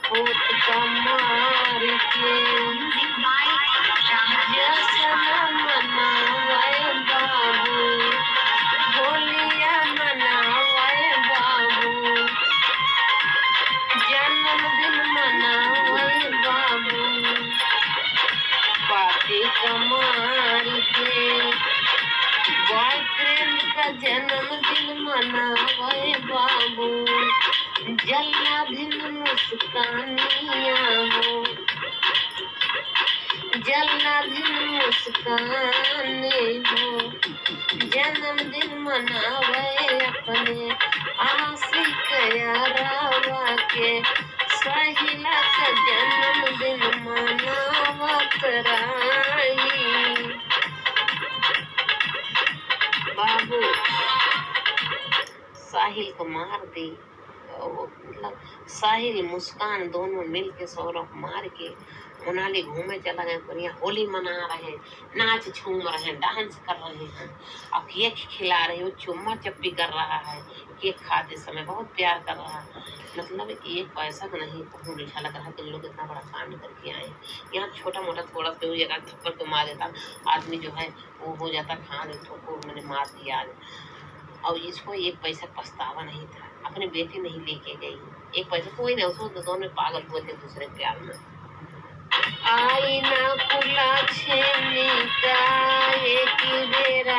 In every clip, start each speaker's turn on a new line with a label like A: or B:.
A: पोत का मार के जश्न मनावे बाबू, होलिया मनावे बाबू, जन्मदिन मनावे बाबू, पार्टी का मार के बॉयफ्रेंड का जन्मदिन मनावे बाबू, जन्मदिन मुस्कानियाँ हो, जन्मदिन मुस्काने हो, जन्मदिन मनावे अपने आशिक यारावा के, सहिला का जन्मदिन मनावत रही। बाबू साहिल को मार दी, मतलब साहिल मुस्कान दोनों मिल के सौरभ मार के मनाली घूमे चला गए। बढ़िया होली मना रहे, नाच झूम रहे, डांस कर रहे हैं, और केक खिला रहे हो, चुम्मा चप्पी कर रहा है, केक खाते समय बहुत प्यार कर रहा है। मतलब एक पैसा का नहीं, बहुत अच्छा लग रहा है कि लोग इतना बड़ा कांड करके आए। यहाँ छोटा मोटा थोड़ा सा जगह थप्पड़ के मार देता आदमी जो है वो हो जाता, खा तो मैंने मार दिया। और इसको एक पैसा पछतावा नहीं था, अपनी बेटी नहीं लेके गई, एक पैसा कोई नहीं, उसको दोनों पागल हुए थे दूसरे प्यार में। आईना खुला छेनी का एक बेरा,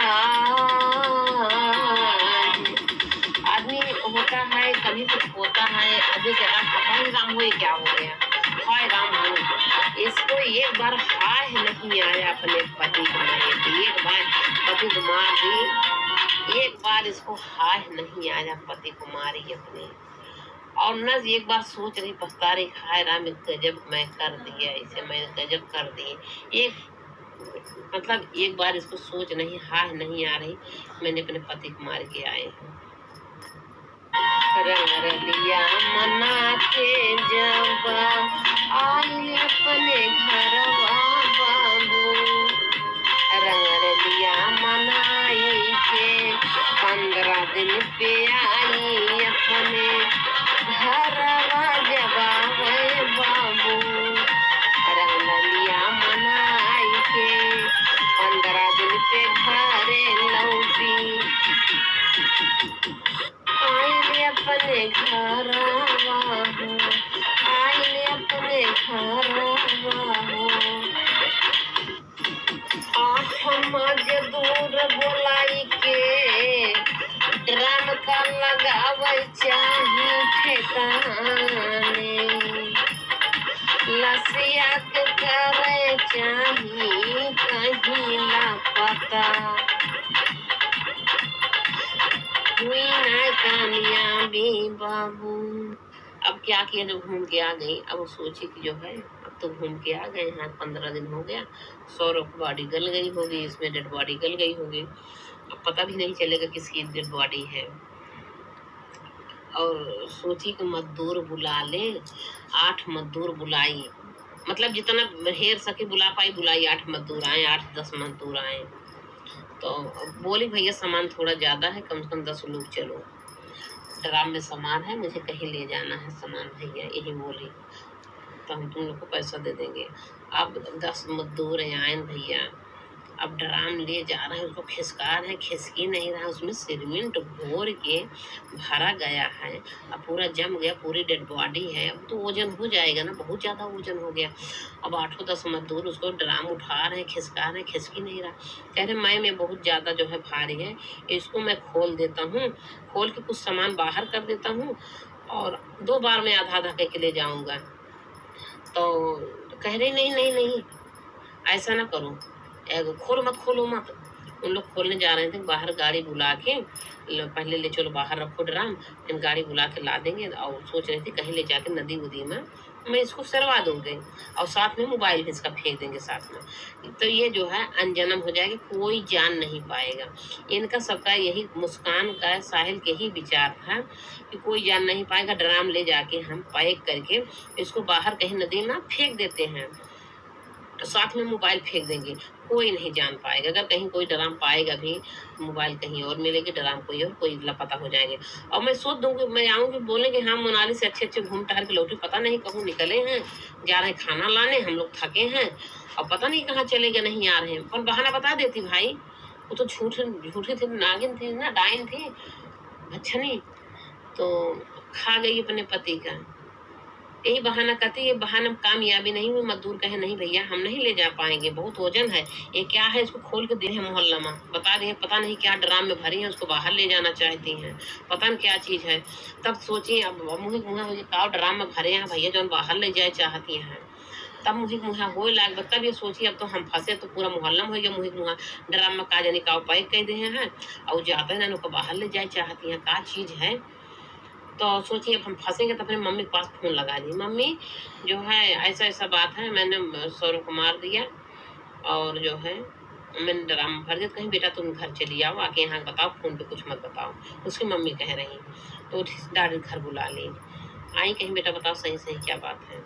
A: आदमी होता है कभी कुछ होता है, अभी जरा हाय राम हुए, क्या हो गया हाय राम हो। इसको एक बार हाय नहीं आया अपने पति को मारे, एक बार पति को मार दी, एक बार इसको हाय नहीं आया पति को मारी अपने, और न एक बार सोच रही पछता रही, हाय राम गजब मैं कर दिया, इसे मैंने गजब कर दिए। एक मतलब एक बार इसको सोच नहीं, हाय नहीं आ रही, मैंने अपने पति को मार के आए। रंग रलिया मना के जब आई अपने घर बाबू, रंग रलिया मनाई के 15 दिन पे आई अपने घरवा जबावे बाबू, रंग रलिया मनाई के 15 दिन पे घरे लौटी, आइले अपने घरवा हो, आइले अपने घरवा हो। 8 मजदूर बोलाई के ड्रम का लगावे चाही ठेकाने, लसिया के करे चाही कहीं लापता, हुई ना कामयाबी बाबू। अब क्या किया, जो घूम के आ गई, अब वो सोची कि जो है अब तो घूम के आ गए हैं, 15 दिन हो गया, सौरभ बॉडी गल गई होगी, इसमें डेड बॉडी गल गई होगी, अब पता भी नहीं चलेगा किसकी डेड बॉडी है। और सोची कि मजदूर बुला ले, 8 मजदूर बुलाई, मतलब जितना ढेर सके बुला पाई बुलाई, 8 मजदूर आए, 8-10 मजदूर आए। तो बोली भैया सामान थोड़ा ज़्यादा है, कम से कम 10 लोग चलो, ड्राम में सामान है, मुझे कहीं ले जाना है सामान भैया, यही बोली, तो हम तुम लोग को पैसा दे देंगे। अब 10 मजदूर आए भैया, अब ड्राम ले जा रहे हैं, उसको खिसका रहे हैं, खिसकी नहीं रहा, उसमें सीमेंट घोर के भरा गया है, अब पूरा जम गया, पूरी डेड बॉडी है, अब तो वजन हो जाएगा ना, बहुत ज़्यादा वजन हो गया। अब 8-10 मजदूर उसको ड्राम उठा रहे हैं, खिसका रहे हैं, खिसकी नहीं रहा, कह रहे मैं बहुत ज़्यादा जो है भारी है, इसको मैं खोल देता हूँ, खोल के कुछ सामान बाहर कर देता हूँ, और 2 बार में आधा करके ले जाऊँगा। तो कह रहे नहीं नहीं नहीं, ऐसा ना करो, खोलो मत, खोलो मत। उन लोग खोलने जा रहे थे, बाहर गाड़ी बुला के पहले ले चलो, बाहर रखो ड्राम, फिर गाड़ी बुला के ला देंगे, और सोच रहे थे कहीं ले जाके नदी उदी में मैं इसको सरवा दूंगी, और साथ में मोबाइल भी इसका फेंक देंगे साथ में, तो ये जो है अनजन्म हो जाएगा, कोई जान नहीं पाएगा। इनका सबका यही, मुस्कान का, साहिल के ही विचार था कि कोई जान नहीं पाएगा, ड्राम ले जाके हम पैक करके इसको बाहर कहीं नदी में फेंक देते हैं। साथ में मोबाइल फेंक देंगे, कोई नहीं जान पाएगा। अगर कहीं कोई ड्राम पाएगा भी, मोबाइल कहीं और मिलेगी, ड्राम कोई और, कोई लापता हो जाएंगे। और मैं सोच दूंगी, मैं आऊंगी, बोलेंगे हाँ मोनाली से अच्छे अच्छे घूम टहल के लौटे, पता नहीं कहूँ निकले हैं, जा रहे हैं खाना लाने, हम लोग थके हैं और पता नहीं कहाँ चले गए, नहीं आ रहे हैं। पर बहाना बता देती भाई, वो तो झूठी थी, नागिन थी ना, डायन थी, भच्छनी, तो खा गई अपने पति का। यही बहाना करती, ये बहाना कामयाबी नहीं हुई। मजदूर कहे नहीं भैया हम नहीं ले जा पाएंगे, बहुत वजन है, ये क्या है, इसको खोल के दे हैं मोहल्ला में, बता दें पता नहीं क्या ड्राम में भरी है, उसको बाहर ले जाना चाहती हैं, पता नहीं क्या चीज़ है। तब सोचिए, अब मुँह मुँह का ड्राम में भरे हैं भैया जो बाहर ले जाए चाहती हैं, तब मुझे मुँह हो लाग, तब ये सोचिए अब तो हम फंसे, तो पूरा मोहल्ला में हो गया मुँह मुँह, ड्राम में का जाने का पैक कर दे हैं और जाते हैं उनको बाहर ले जाए चाहती हैं, का चीज़ है। तो सोचिए अब हम फंसेंगे, तो अपने मम्मी के पास फ़ोन लगा दी, मम्मी जो है ऐसा ऐसा बात है, मैंने सौरभ को मार दिया और जो है मैंने ड्राम भर दिया, कहीं बेटा तुम घर चली आओ, आके यहाँ बताओ, फ़ोन पे कुछ मत बताओ। उसकी मम्मी कह रही, तो डायरेक्ट घर बुला ली, आई, कहीं बेटा बताओ सही सही क्या बात है।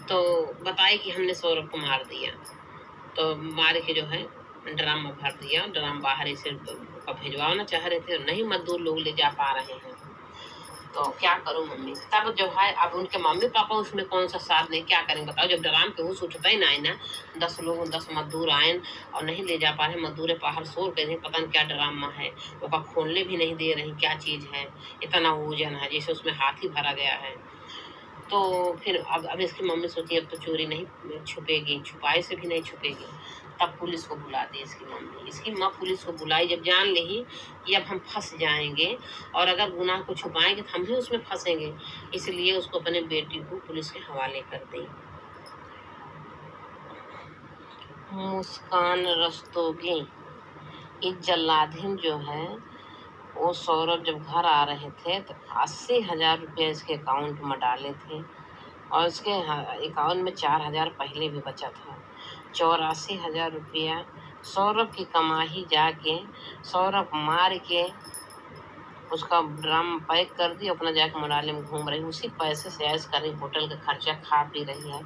A: तो बताए कि हमने सौरभ को मार दिया, तो मार के जो है ड्राम में भर दिया, ड्राम बाहर से भिजवाना चाह रहे थे, नहीं मजदूर लोग ले जा पा रहे हैं, तो क्या करूं मम्मी। तब जो है अब उनके मम्मी पापा उसमें कौन सा साथ नहीं, क्या करेंगे बताओ, जब ड्राम पे होश उठता ही ना है ना, 10 लोग 10 मजदूर आए और नहीं ले जा पा रहे, मजदूर बाहर शोर कर रहे, पता नहीं क्या ड्रामा है, वो खोलने भी नहीं दे रही, क्या चीज़ है, इतना वजन है जैसे उसमें हाथी भरा गया है। तो फिर अब इसकी मम्मी सोची अब तो चोरी नहीं छुपेगी, छुपाए से भी नहीं छुपेगी, तब पुलिस को बुला दी इसकी मम्मी। इसकी माँ पुलिस को बुलाई, जब जान ली कि अब हम फंस जाएंगे और अगर गुनाह को छुपाएंगे तो हम भी उसमें फंसेंगे, इसलिए उसको अपने बेटी को पुलिस के हवाले कर दी। मुस्कान रस्तोगी, इस जल्लाधिन जो है, वो सौरभ जब घर आ रहे थे तो 80,000 रुपया इसके अकाउंट में डाले थे और इसके अकाउंट में 4,000 पहले भी बचा था। 84,000 रुपया सौरभ की कमाई जाके सौरभ मार के उसका ड्रम पैक कर दी, अपना जाके मनाली में घूम रही, उसी पैसे से ऐश कर रही, होटल का खर्चा खा पी रही है।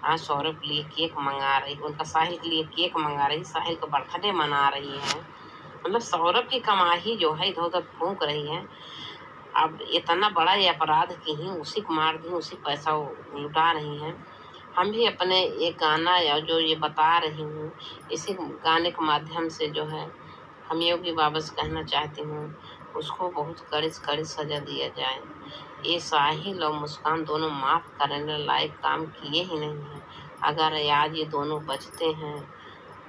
A: आज सौरभ के लिए केक मंगा रही, उनका साहिल के लिए केक मंगा रही, साहिल का बर्थडे मना रही है, मतलब सौरभ की कमाई जो है इधर उधर फूंक रही है। अब इतना बड़ा ये अपराध की ही उसी को मार दी, उसी पैसा लुटा रही हैं। हम भी अपने एक गाना या जो ये बता रही हूँ, इसी गाने के माध्यम से जो है हम योगी बाबा से कहना चाहती हूँ, उसको बहुत कड़ी सजा दिया जाए। ये साहिल और मुस्कान दोनों माफ़ करने लायक काम किए ही नहीं हैं। अगर आज ये दोनों बचते हैं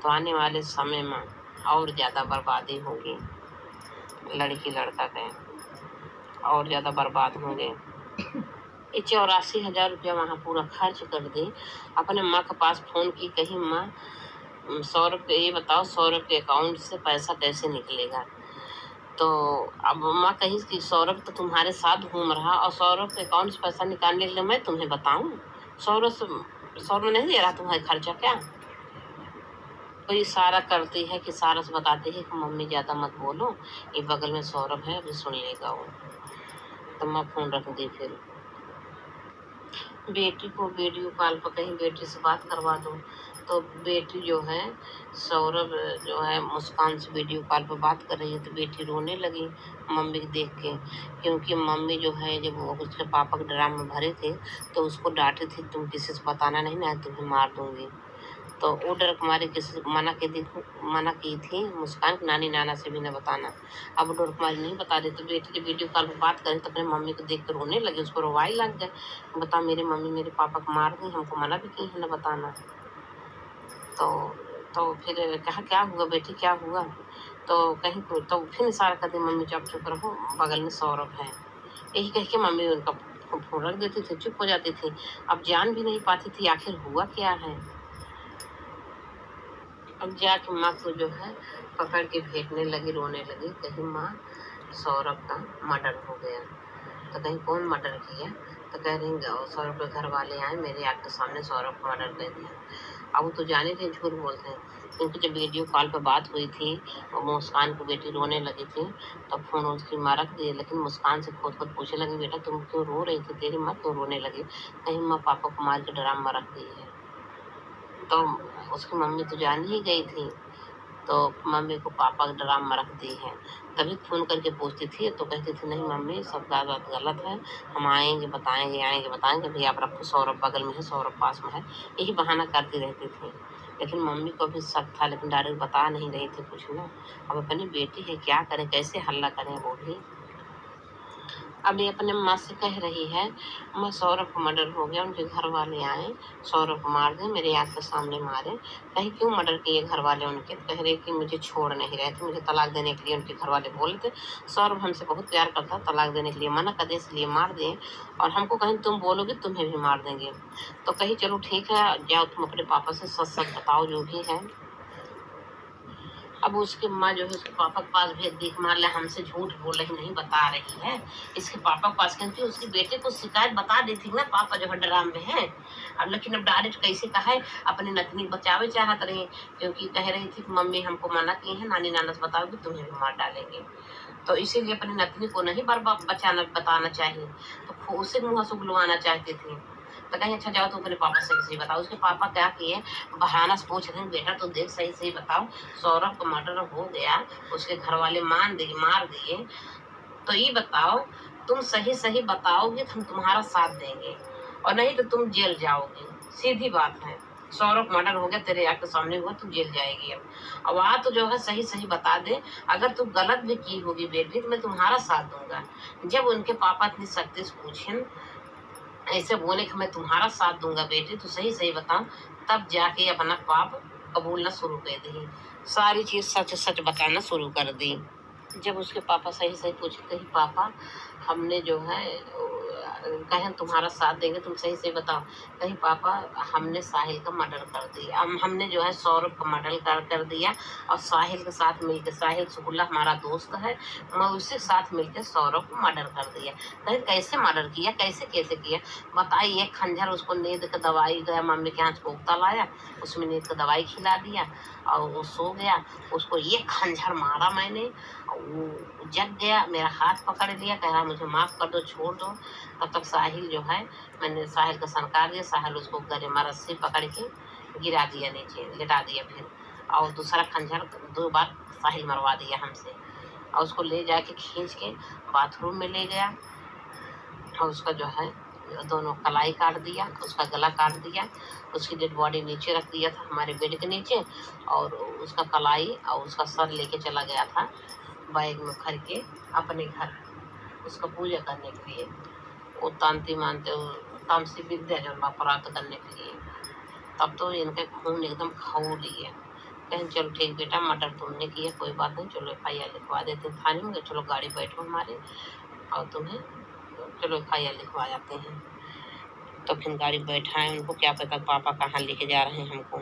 A: तो आने वाले समय में और ज़्यादा बर्बादी होगी, लड़की लड़का के और ज़्यादा बर्बाद होंगे। ये 84,000 रुपया वहाँ पूरा खर्च कर दी। अपने माँ के पास फ़ोन की, कहीं माँ सौरभ के, ये बताओ सौरभ के अकाउंट से पैसा कैसे निकलेगा। तो अब माँ कही कि सौरभ तो तुम्हारे साथ घूम रहा और सौरभ के अकाउंट से पैसा निकालने के लिए मैं तुम्हें बताऊँ, सौरभ नहीं दे रहा तुम्हारे खर्चा क्या। कोई इशारा करती है कि सारा से बताती है कि मम्मी ज़्यादा मत बोलो, ये बगल में सौरभ है, अभी सुन लेगा वो। तो मैं फ़ोन रख दी। फिर बेटी को वीडियो कॉल पर कहीं बेटी से बात करवा दो, तो बेटी जो है सौरभ जो है मुस्कान से वीडियो कॉल पर बात कर रही है, तो बेटी रोने लगी मम्मी को देख के, क्योंकि मम्मी जो है जब वो उसके पापा के ड्राम में भरे थे तो उसको डांटे थी, तुम किसी से बताना नहीं ना, तुम्हें मार दूंगी। तो वो डर कुमारी किसी मना की थी मुस्कान की, नानी नाना से भी न बताना। अब वो डर कुमारी नहीं बता रही, तो बेटी जब वीडियो कॉल पर बात करें तो अपने मम्मी को देख कर रोने लगी, उसको रोवाई लग गए, बता मेरी मम्मी मेरे पापा को मार दी, हमको मना भी की है न बताना। तो फिर कहा क्या हुआ बेटी, क्या हुआ, तो कहीं तो फिर इशारा कर दी, मम्मी चुप रहो, बगल में सौरभ है। यही कह के मम्मी उनका फोन रख देती थी, चुप हो जाती थी। अब जान भी नहीं पाती थी आखिर हुआ क्या है। अब जाके माँ को जो है पकड़ के भेजने लगी, रोने लगी, कहीं माँ सौरभ का मर्डर हो गया। तो कहीं कौन मर्डर किया, तो कह रही सौरभ के घर वाले आए, मेरे आँख के सामने सौरभ को मर्डर कर दिया। अब वो तो जाने थे झूठ बोलते हैं, क्योंकि जब वीडियो कॉल पर बात हुई थी और मुस्कान की बेटी रोने लगी थी, तब फोन उसकी माँ रख दिए, लेकिन मुस्कान से खुद पूछने लगी, बेटा तुम क्यों रो रही थी, तेरी माँ क्यों रोने लगी, कहीं माँ पापा को मार के ड्राम में रख दी है। तो उसकी मम्मी तो जान ही गई थी, तो मम्मी को पापा ड्राम में रख दी है। तभी फ़ोन करके पूछती थी तो कहती थी नहीं मम्मी सब बात गलत है, हम आएंगे बताएंगे भैया आप रखो, सौरभ बगल में है, सौरभ पास में है, यही बहाना करती रहती थी। लेकिन मम्मी को भी शक था, लेकिन डायरेक्ट बता नहीं रही थी कुछ ना। अब अपनी बेटी है, क्या करें, कैसे हल्ला करें वो भी। अब ये अपने माँ से कह रही है मैं सौरभ को मर्डर हो गया, उनके घर वाले आए, सौरभ को मार दे, मेरे आँख के सामने मारे। कहीं क्यों मर्डर किए घर वाले उनके? कह रहे कि मुझे छोड़ नहीं रहे थे, मुझे तलाक देने के लिए उनके घर वाले बोले थे, सौरभ हमसे बहुत प्यार करता, तलाक देने के लिए मना कर दे, इसलिए मार दिए, और हमको कहीं तुम बोलोगे तुम्हें भी मार देंगे। तो कही चलो ठीक है, जाओ तुम अपने पापा से सच सच बताओ जो भी है। अब उसकी माँ जो है उसके पापा के पास भेज दी, मान लिया हमसे झूठ बोल रही, नहीं बता रही है, इसके पापा के पास, क्योंकि उसकी बेटे को शिकायत बता दी थी ना पापा जो है ड्राम में है। अब लेकिन अब डायरेक्ट कैसे कहा है, अपनी नतनी बचावे चाहत रही, क्योंकि कह रही थी मम्मी हमको मना की है, नानी नाना से बताओगे तुम्हें भी मार डालेंगे, तो इसीलिए अपनी नतनी को नहीं बताना चाहिए, तो उसे मुँह से बुलवाना चाहती थी। तो कहीं अच्छा जाओ तो अपने पापा से सही बताओ। उसके पापा क्या किए, बहाना से पूछ रहे हैं बेटा तो देख सही सही बताओ, सौरभ का मर्डर हो गया, उसके घर वाले मार दिए, तो ये बताओ, तुम सही सही बताओगे तो हम तुम्हारा साथ देंगे, और नहीं तो तुम जेल जाओगे, सीधी बात है। सौरभ मर्डर हो गया, तेरे आंख के सामने हुआ, तू जेल जाएगी। अब आ तो जो है सही सही बता दे, अगर तू गलत भी की होगी बेटी तो मैं तुम्हारा साथ दूंगा। जब उनके पापा इतनी सख्ती से पूछे, ऐसे बोले कि मैं तुम्हारा साथ दूंगा बेटी, तो सही सही बताओ, तब जाके अपना पाप कबूलना शुरू कर दी, सारी चीज सच सच बताना शुरू कर दी। जब उसके पापा सही सही पूछे, कहीं पापा हमने जो है कहें तुम्हारा साथ देंगे, तुम सही सही बताओ, कहीं पापा हमने साहिल का मर्डर कर दिया, हमने जो है सौरभ का मर्डर कर दिया, और साहिल के साथ मिलकर, साहिल सुगुल्ला हमारा दोस्त है, मैं उसके साथ मिलकर सौरभ को मर्डर कर दिया। कहीं कैसे मर्डर किया, कैसे कैसे किया बताइए। खंजर उसको नींद का दवाई गया, मम्मी के यहाँ कोफ्ता लाया, उसमें नींद का दवाई खिला दिया और वो सो गया, उसको ये खंजर मारा मैंने, वो जग गया, मेरा हाथ पकड़ लिया, कह रहा मुझे माफ़ कर दो, छोड़ दो। तब तक साहिल जो है, मैंने साहिल का सनकार दिया, साहिल उसको गले रस्सी पकड़ के गिरा दिया नीचे, लिटा दिया फिर, और दूसरा खंजर 2 बार साहिल मरवा दिया हमसे, और उसको ले जाके खींच के बाथरूम में ले गया, और उसका जो है दोनों कलाई काट दिया, उसका गला काट दिया, उसकी डेड बॉडी नीचे रख दिया था हमारे बेड के नीचे, और उसका कलाई और उसका सर लेके चला गया था बैग में भर के अपने घर, उसका पूजा करने के लिए, वो तांती मानते तामसी विद्या जो प्राप्त करने के लिए। तब तो इनके खून एकदम खौल लिए। कहें चलो ठीक बेटा, मर्डर तुमने किया, कोई बात नहीं, चलो FIR लिखवा देते हैं थाने में, चलो गाड़ी बैठो हमारे, और तुम्हें चलो FIR लिखवा जाते हैं। तो फिर गाड़ी बैठाए, उनको क्या पता पापा कहाँ लेके जा रहे हैं हमको।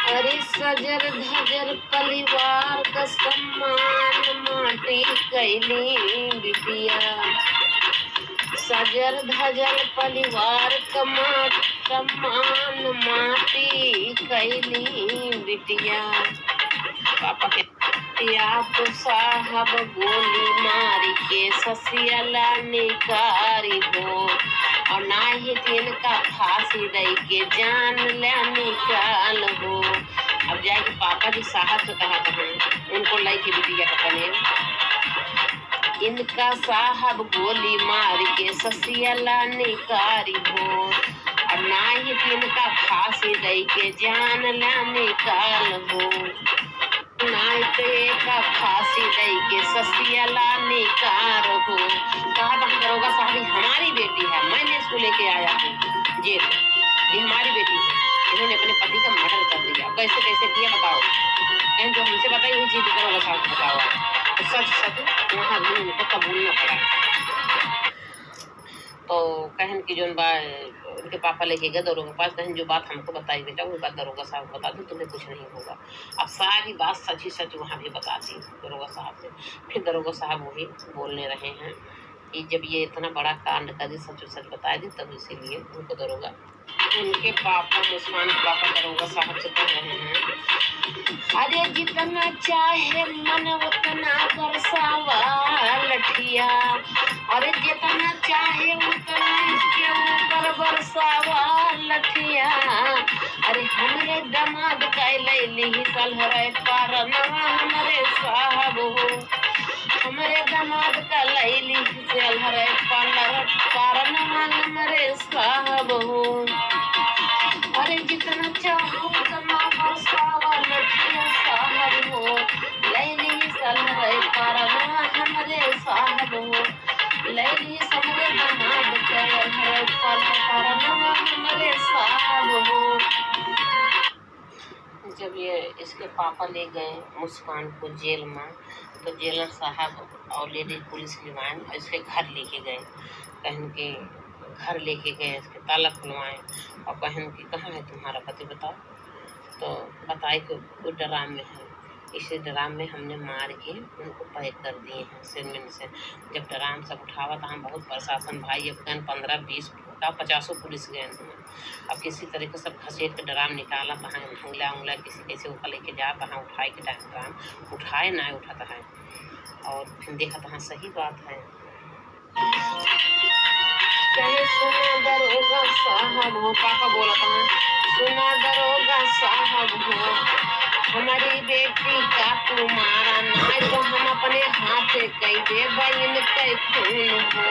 A: अरे सजर धजर परिवार का सम्मान माटी कैली बिटिया, सजर धजर परिवार का सम्मान माटी कैली बिटिया। पापा के तो साहब गोली मारी के ससियला निकारी हो, और ना ही दिन का फांसी दई के जान ले निकाल हो। अब जाके पापा जी साहब से कहा था उनको लाई की बिटिया का बने, इनका साहब गोली मार के ससियला निकारी हो, और ना ही दिन का फांसी दई के जान ले निकाल हो, का फांसी दई के ससियला निकार हो। कहा था दरोगा साहब हमारी बेटी है, मैंने इसको लेके आया हूँ जेल, ये हमारी बेटी है, इन्होंने अपने पति का मर्डर कर दिया। कैसे कैसे किया बताओ, कहीं जो हमसे बताई वही चीज दरोगा साहब को बताओ, तो सच सच वहाँ भी उनको कबूलना पड़ा। तो कहन की जो उनके पापा लेके गए दरोगा के पास, कहन जो बात हमको बताई बेटा वो बात दरोगा साहब बता दो, तुम्हें कुछ नहीं होगा। अब सारी बात सच ही सच वहाँ भी बता दी दरोगा साहब से। फिर दरोगा साहब वही बोलने रहे हैं कि जब ये इतना बड़ा कांड कर दी, सच सच बता दी, तब इसीलिए उनको दरोगा, उनके पापा मुस्कान के पापा दरोगा साहब से कह रहे हैं, अरे जितना चाहे मन उतना बरसावा लठिया, अरे जितना चाहे उतना इसके ऊपर बरसावा लठिया, अरे हमरे दामाद कैली सलहरे पारनवा हमरे साहब हो, हमरे दामाद कैली सलहरे पारनवा हमरे साहब हो। अरे जितना चाहो उतना बरसावा लठिया साहब हो, लैली सलहरे पारनवा हमरे साहब हो, लैली समरे दामाद कैली पारनवा हमरे साहब हो। जब ये इसके पापा ले गए मुस्कान को जेल में, तो जेलर साहब और लेडी पुलिस लिवाएं और इसके घर लेके गए, कहन के घर लेके गए, इसके ताला खुलवाएं और कहन की कहाँ है तुम्हारा पति बताओ। तो बताए कि वो ड्राम में है, इसी ड्राम में हमने मार के उनको पैक कर दिए हैं सिरमिन से। जब ड्राम सब उठावा तो हम बहुत प्रशासन भाई अब गए 15-20 का 50 पुलिस गए हैं। अब किसी तरीके से सब घसीट के ड्राम निकाला तहाँ उंगला उंगला किसी कैसे ऊपर लेके जा तहाँ उठाए के ड्राम उठाए ना उठाता है और फिर देखा तहाँ सही बात है। सुना दरोगा साहब हो, पापा बोला था सुना दरोगा साहब हो, हमारी बेटी का तुम्हारा ना तो हम अपने हाथ कई दे बहन के खून हो,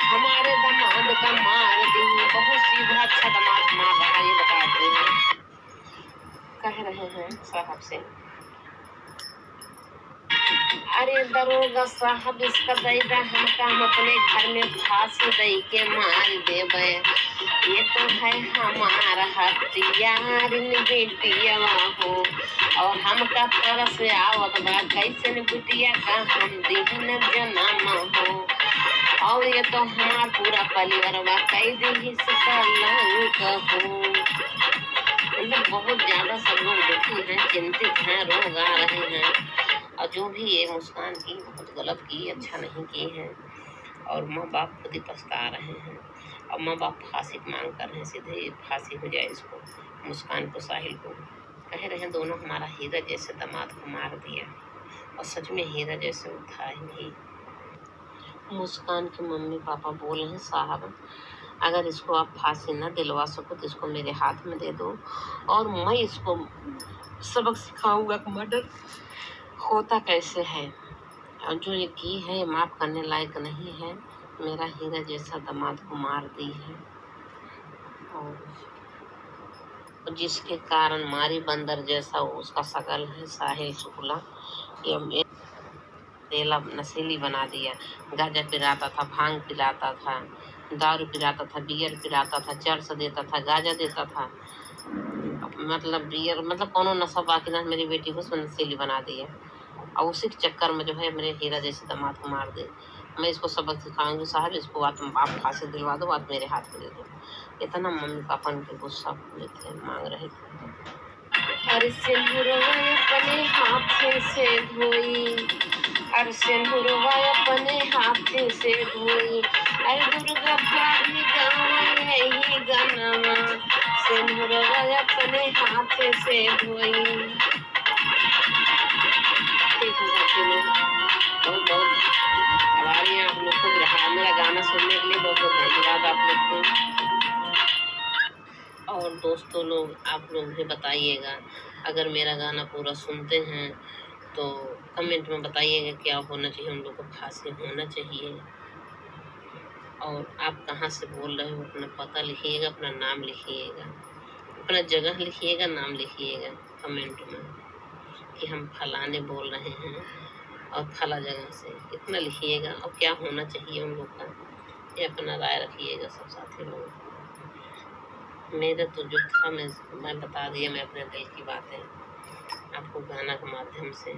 A: हमारे दामाद का मार दी, बहुत सीधा अच्छा दामाद मार रहा ये बताते हैं, कह रहे हैं साहब से। अरे दरोगा साहब इसका दैदा हमका हम अपने घर में फांसी दे के मार देवे, ये तो है हमारा हथियार बेटिया हो, और हमका तरस आवत बा कैसे बिटिया का हम दिहन जन्म हो, और ये तो हमारा पूरा परिवार बा कई दी इसका लंक हो। मतलब बहुत ज्यादा सब लोग दुखी हैं, चिंतित हैं, रोग आ रहे हैं, और जो भी ये मुस्कान की बहुत गलत की, अच्छा नहीं की है, और माँ बाप खुद ही पछता रहे हैं, और माँ बाप फांसी की मांग कर रहे हैं, सीधे फांसी हो जाए इसको, मुस्कान को, साहिल को। कह रहे हैं दोनों हमारा हीरा जैसे दामाद को मार दिया, और सच में हीरा जैसे वो था ही नहीं। मुस्कान के मम्मी पापा बोले हैं साहब अगर इसको आप फांसी न दिलवा सको तो इसको मेरे हाथ में दे दो, और मैं इसको सबक सिखाऊंगा कि मर्डर होता कैसे है, और जो ये की है ये माफ़ करने लायक नहीं है, मेरा हीरा जैसा दामाद को मार दी है, और जिसके कारण मारी बंदर जैसा उसका शकल है साहिल शुक्ला, ये तेला नशीली बना दिया, गांजा पिलाता था, भांग पिलाता था, दारू पिलाता था, बियर पिलाता था, चर्च देता था, गांजा देता था, मतलब बियर मतलब कोनो नशा बाकी ना, मेरी बेटी को उसमें नशीली बना दिया, और उसी के चक्कर में जो है मेरे हीरा जैसे दामाद को मार दे। मैं इसको सबक सिखाऊंगी साहब, इसको बात आप फांसी दिलवा दो, बात मेरे हाथ में दे दो। इतना मम्मी पापा उनके गुस्सा थे, मांग रहे थे। अरे सिंदूरवा अपने हाथ से धोई, अरे सिंदूरवा अपने हाथ से धोई, अरे दुर्गा भाभी गाँव यही गनवा, सिंदूरवा अपने हाथ से धोई। ठीक है बहुत बहुत आभारी हैं आप लोग को, मेरा गाना सुनने के लिए बहुत बहुत धन्यवाद आप लोग को। और दोस्तों लोग आप लोग भी बताइएगा, अगर मेरा गाना पूरा सुनते हैं तो कमेंट में बताइएगा क्या होना चाहिए, हम लोग को फांसी होना चाहिए, और आप कहाँ से बोल रहे हो अपना पता लिखिएगा, अपना नाम लिखिएगा, अपना जगह लिखिएगा, नाम लिखिएगा कमेंट में कि हम फलाने बोल रहे हैं और फला जगह से, इतना लिखिएगा, और क्या होना चाहिए उन लोग का, ये अपना राय रखिएगा सब साथी लोग। मेरा तो जो था मैं बता दिया, मैं अपने दिल की बातें आपको गाना के माध्यम से